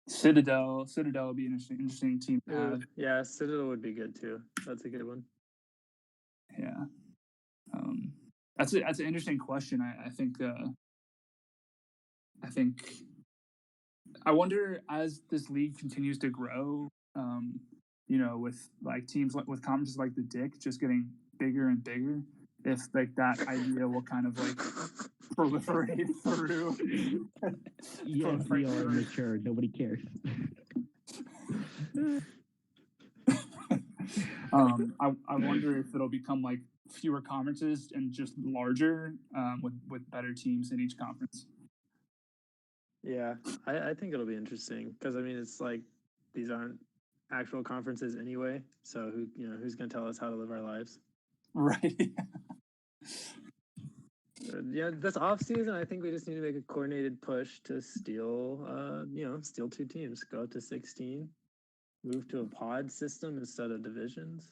Citadel would be an interesting team to have. Yeah, Citadel would be good too. That's a good one. Yeah. That's an interesting question. I wonder as this league continues to grow, with like teams with conferences like the Dick just getting bigger and bigger, if like that idea will kind of like proliferate through. Yeah, we are mature. Nobody cares. I wonder if it'll become like fewer conferences and just larger with better teams in each conference. Yeah, I think it'll be interesting because I mean it's like these aren't actual conferences anyway, so who's going to tell us how to live our lives? Right. Yeah, this off season, I think we just need to make a coordinated push to steal 2 teams, go up to 16, move to a pod system instead of divisions.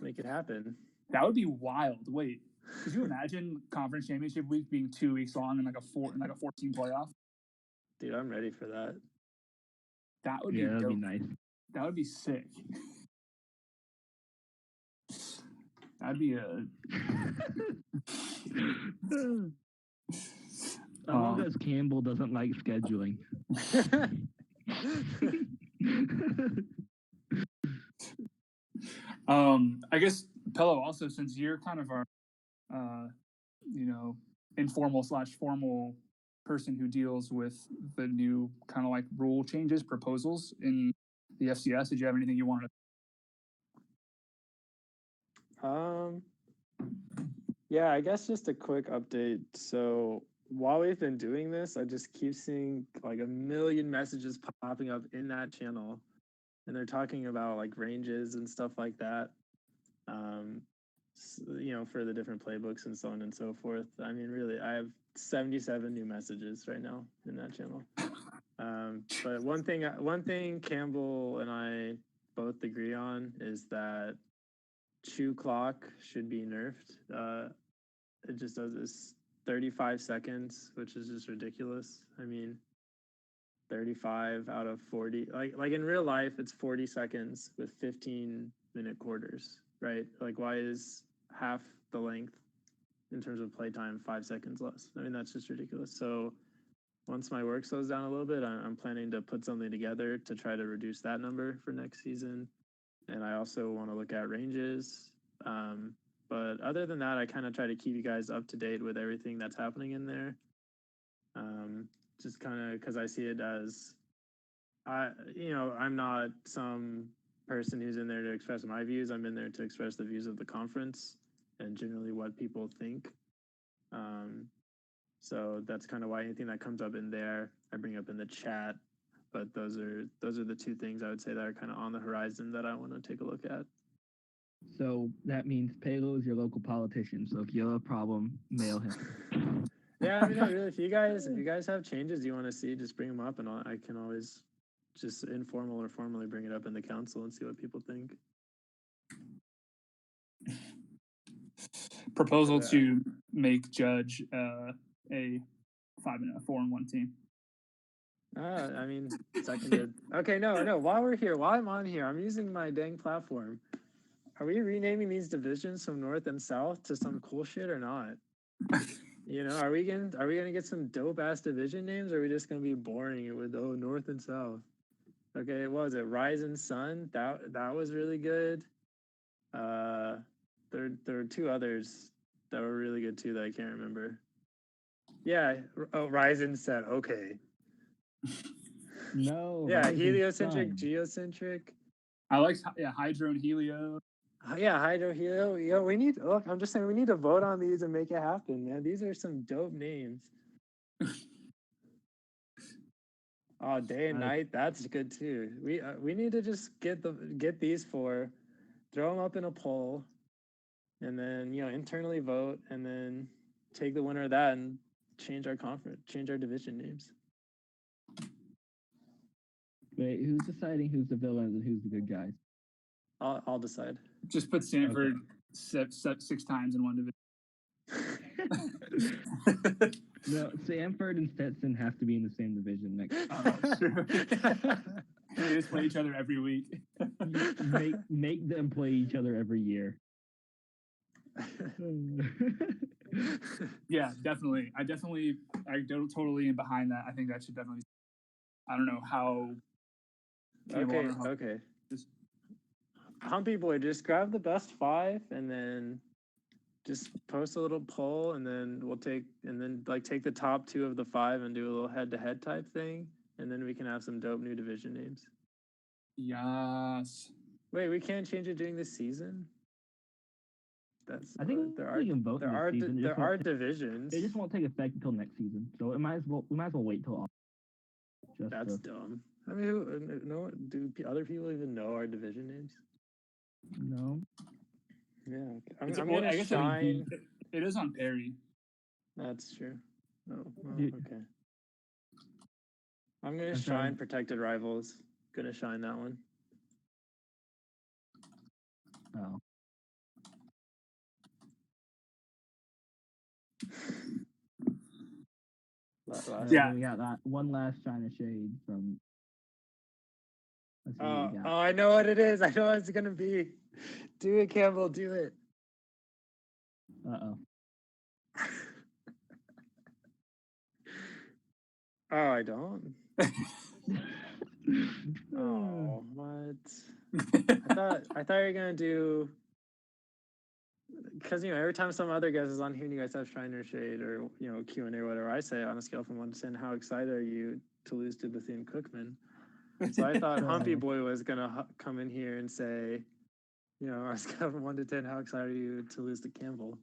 Make it happen. That would be wild. Wait, could you imagine conference championship week being 2 weeks long and like a 14 playoff? Dude, I'm ready for that. That would be that'd be nice. That would be sick. That'd be a. Among Us Campbell doesn't like scheduling. I guess Pello also, since you're kind of our, informal / formal person who deals with the new kind of like rule changes, proposals in the FCS, did you have anything you wanted to? Yeah, I guess just a quick update. So while we've been doing this, I just keep seeing like a million messages popping up in that channel, and they're talking about like ranges and stuff like that. For the different playbooks and so on and so forth. I mean, really, I have 77 new messages right now in that channel. But one thing Campbell and I both agree on is that chew clock should be nerfed. It just does this 35 seconds, which is just ridiculous. I mean, 35 out of 40, like in real life, it's 40 seconds with 15-minute quarters, right? Like, why is half the length in terms of playtime 5 seconds less? I mean, that's just ridiculous. So once my work slows down a little bit, I'm planning to put something together to try to reduce that number for next season. And I also want to look at ranges. But other than that, I kind of try to keep you guys up to date with everything that's happening in there. Just kind of because I see it as, I'm not some person who's in there to express my views. I'm in there to express the views of the conference and generally what people think. So that's kind of why anything that comes up in there, I bring up in the chat. But those are the 2 things I would say that are kind of on the horizon that I want to take a look at. So that means Palo is your local politician. So if you have a problem, mail him. Yeah, I mean, no, really. If you guys have changes you want to see, just bring them up, and I can always just informal or formally bring it up in the council and see what people think. Proposal to make Judge a 4-1 team. I mean, seconded. Okay, no. While I'm on here, I'm using my dang platform. Are we renaming these divisions from North and South to some cool shit or not? Are we gonna get some dope ass division names, or are we just gonna be boring it with North and South? Okay, what was it? Rise and Sun? That was really good. There were 2 others that were really good too that I can't remember. Yeah, Rise and Sun. Okay. No. Yeah, heliocentric, geocentric. I like Hydro and Helio. Yeah, Hydro Hero. Yo, we need. Look, I'm just saying we need to vote on these and make it happen, man. These are some dope names. Oh, day and night. That's good too. We need to just get these four, throw them up in a poll, and then internally vote, and then take the winner of that and change our conference, change our division names. Wait, who's deciding who's the villains and who's the good guys? I'll decide. Just put Stanford 6 times in one division. No, Sanford and Stetson have to be in the same division next. True. They just play each other every week. make them play each other every year. Yeah, definitely. I totally am behind that. I think that should definitely. I don't know how. Okay. Humpy Boy, just grab the best 5 and then just post a little poll, and then we'll take the top 2 of the 5 and do a little head-to-head type thing, and then we can have some dope new division names. Yes. Wait, we can't change it during the season? I think we can vote. There are divisions. It just won't take effect until next season, so we might as well wait till August. That's dumb. I mean, do other people even know our division names? No. Yeah, I'm gonna shine. It is on Perry. That's true. Oh, well, okay. I'm gonna shine Protected Rivals. Gonna shine that one. Oh. Yeah. We got that one last China Shade from. I know what it is. I know what it's gonna be. Do it, Campbell. Do it. Uh-oh. Oh, I don't. Oh, what? I thought you were gonna do, because every time some other guest is on here and you guys have Shine or Shade or Q&A or whatever, I say on a scale from 1 to 10, how excited are you to lose to Bethune Cookman? So I thought Humpy Boy was gonna come in here and say, on a scale from 1 to 10, how excited are you to lose to Campbell?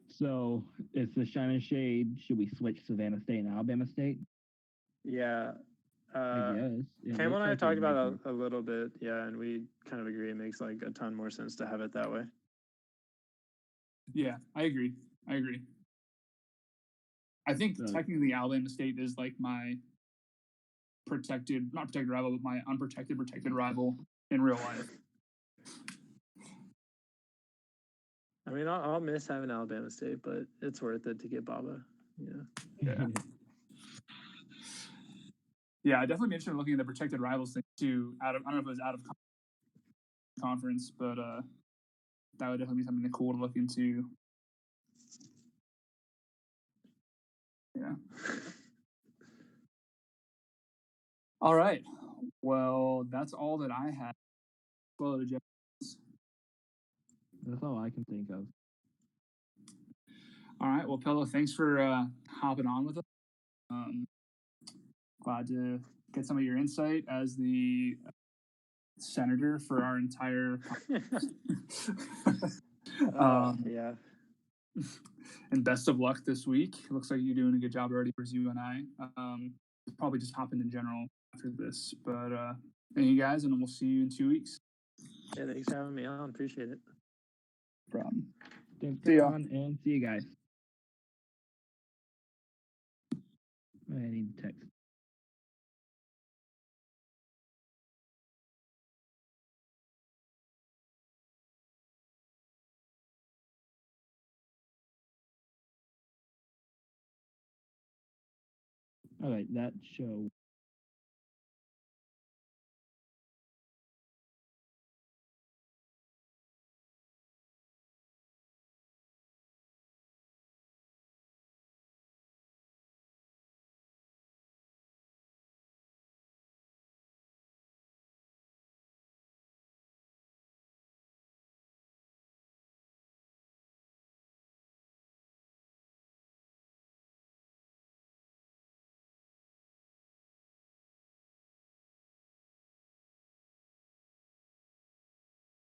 So it's the Shine and Shade. Should we switch Savannah State and Alabama State? Yeah. I guess. Campbell and I have talked about it a little bit, yeah, and we kind of agree it makes like a ton more sense to have it that way. Yeah, I agree. I think technically Alabama State is like my not protected rival, but my unprotected protected rival in real life. I mean, I'll miss having Alabama State, but it's worth it to get Baba. Yeah. Yeah, I'd definitely be interested in looking at the protected rivals thing too. I don't know if it was out of conference, but that would definitely be something cool to look into. Yeah. All right. Well, that's all that I had. Well, that's all I can think of. All right. Well, Pello, thanks for hopping on with us. Glad to get some of your insight as the senator for our entire. Yeah. And best of luck this week. It looks like you're doing a good job already for you and I. Probably just happened in general after this, but thank you guys, and we'll see you in 2 weeks. Yeah, thanks for having me on. Appreciate it. No problem. Thanks, John, and see you guys. I need to text. All right, that show.